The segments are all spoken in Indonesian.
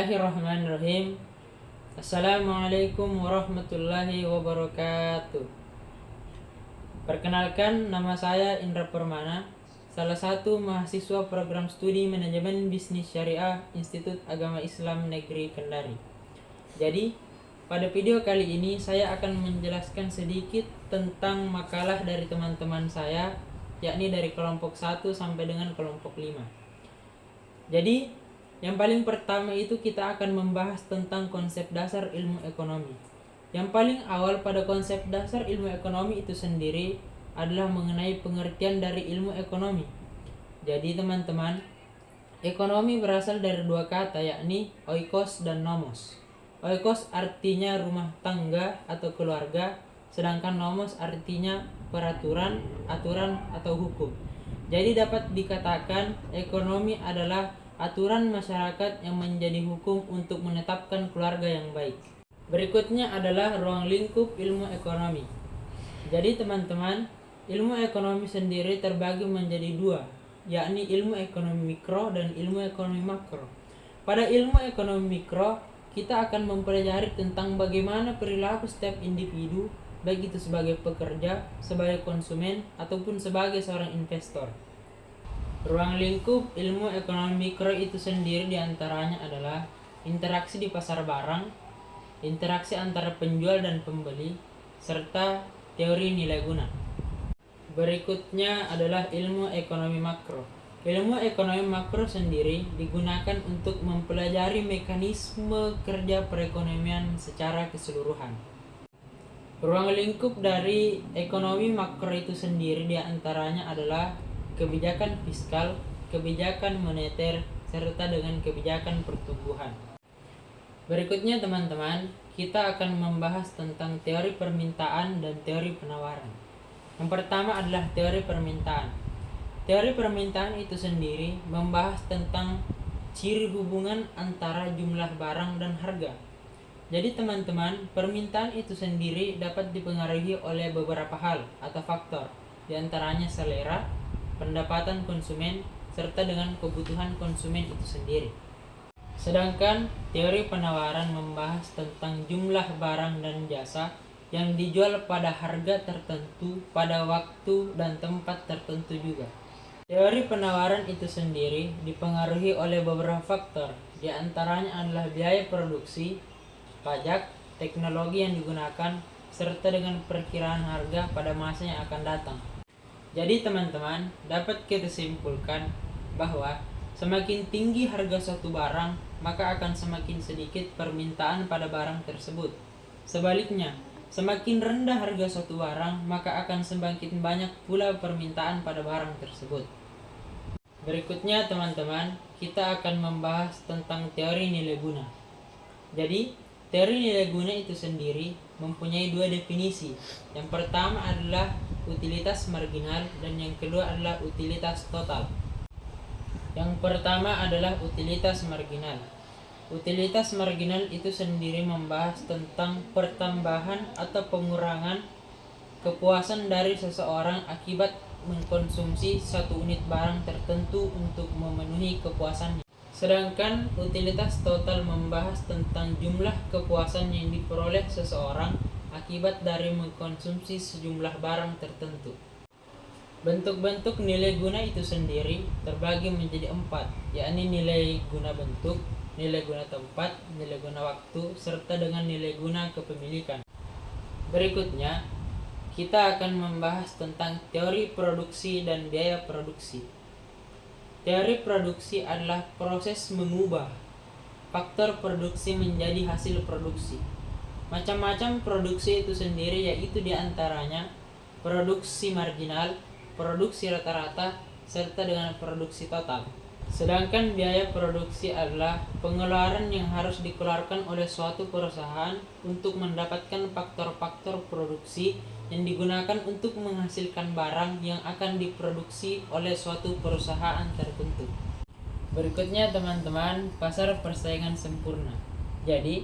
Bismillahirrahmanirrahim. Assalamualaikum warahmatullahi wabarakatuh. Perkenalkan, nama saya Indra Permana, salah satu mahasiswa program studi Manajemen Bisnis Syariah Institut Agama Islam Negeri Kendari. Jadi, pada video kali ini saya akan menjelaskan sedikit tentang makalah dari teman-teman saya, yakni dari kelompok 1 sampai dengan kelompok 5. Jadi, yang paling pertama itu kita akan membahas tentang konsep dasar ilmu ekonomi. Yang paling awal pada konsep dasar ilmu ekonomi itu sendiri adalah mengenai pengertian dari ilmu ekonomi. Jadi teman-teman, ekonomi berasal dari dua kata, yakni oikos dan nomos. Oikos artinya rumah tangga atau keluarga, sedangkan nomos artinya peraturan, aturan atau hukum. Jadi dapat dikatakan ekonomi adalah aturan masyarakat yang menjadi hukum untuk menetapkan keluarga yang baik. Berikutnya adalah ruang lingkup ilmu ekonomi. Jadi teman-teman, ilmu ekonomi sendiri terbagi menjadi dua, yakni ilmu ekonomi mikro dan ilmu ekonomi makro. Pada ilmu ekonomi mikro, kita akan mempelajari tentang bagaimana perilaku setiap individu, baik itu sebagai pekerja, sebagai konsumen, ataupun sebagai seorang investor. Ruang lingkup ilmu ekonomi mikro itu sendiri diantaranya adalah interaksi di pasar barang, interaksi antara penjual dan pembeli, serta teori nilai guna. Berikutnya adalah ilmu ekonomi makro. Ilmu ekonomi makro sendiri digunakan untuk mempelajari mekanisme kerja perekonomian secara keseluruhan. Ruang lingkup dari ekonomi makro itu sendiri diantaranya adalah kebijakan fiskal, kebijakan moneter, serta dengan kebijakan pertumbuhan. Berikutnya teman-teman, kita akan membahas tentang teori permintaan dan teori penawaran. Yang pertama adalah teori permintaan. Teori permintaan itu sendiri membahas tentang ciri hubungan antara jumlah barang dan harga. Jadi teman-teman, permintaan itu sendiri dapat dipengaruhi oleh beberapa hal atau faktor, diantaranya selera, pendapatan konsumen, serta dengan kebutuhan konsumen itu sendiri. Sedangkan teori penawaran membahas tentang jumlah barang dan jasa yang dijual pada harga tertentu, pada waktu dan tempat tertentu juga. Teori penawaran itu sendiri dipengaruhi oleh beberapa faktor, di antaranya adalah biaya produksi, pajak, teknologi yang digunakan, serta dengan perkiraan harga pada masa yang akan datang. Jadi teman-teman, dapat kita simpulkan bahwa semakin tinggi harga suatu barang, maka akan semakin sedikit permintaan pada barang tersebut. Sebaliknya, semakin rendah harga suatu barang, maka akan semakin banyak pula permintaan pada barang tersebut. Berikutnya teman-teman, kita akan membahas tentang teori nilai guna. Jadi, teori nilai guna itu sendiri mempunyai dua definisi. Yang pertama adalah utilitas marginal dan yang kedua adalah utilitas total. Yang pertama adalah utilitas marginal. Utilitas marginal itu sendiri membahas tentang pertambahan atau pengurangan kepuasan dari seseorang akibat mengkonsumsi satu unit barang tertentu untuk memenuhi kepuasannya. Sedangkan utilitas total membahas tentang jumlah kepuasan yang diperoleh seseorang akibat dari mengkonsumsi sejumlah barang tertentu. Bentuk-bentuk nilai guna itu sendiri terbagi menjadi 4, yakni nilai guna bentuk, nilai guna tempat, nilai guna waktu, serta dengan nilai guna kepemilikan. Berikutnya, kita akan membahas tentang teori produksi dan biaya produksi. Teori produksi adalah proses mengubah faktor produksi menjadi hasil produksi. Macam-macam produksi itu sendiri yaitu diantaranya produksi marginal, produksi rata-rata, serta dengan produksi total. Sedangkan biaya produksi adalah pengeluaran yang harus dikeluarkan oleh suatu perusahaan untuk mendapatkan faktor-faktor produksi yang digunakan untuk menghasilkan barang yang akan diproduksi oleh suatu perusahaan tertentu. Berikutnya teman-teman, pasar persaingan sempurna. Jadi,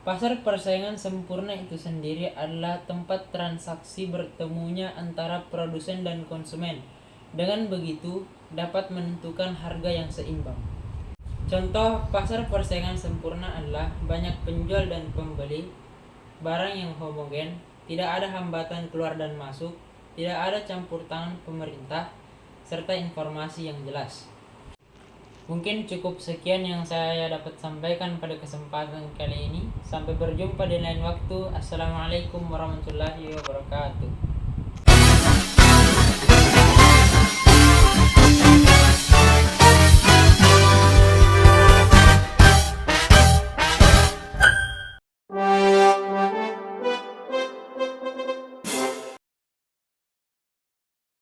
pasar persaingan sempurna itu sendiri adalah tempat transaksi bertemunya antara produsen dan konsumen. Dengan begitu, dapat menentukan harga yang seimbang. Contoh pasar persaingan sempurna adalah banyak penjual dan pembeli, barang yang homogen, tidak ada hambatan keluar dan masuk, tidak ada campur tangan pemerintah, serta informasi yang jelas. Mungkin cukup sekian yang saya dapat sampaikan pada kesempatan kali ini. Sampai berjumpa di lain waktu. Assalamualaikum warahmatullahi wabarakatuh.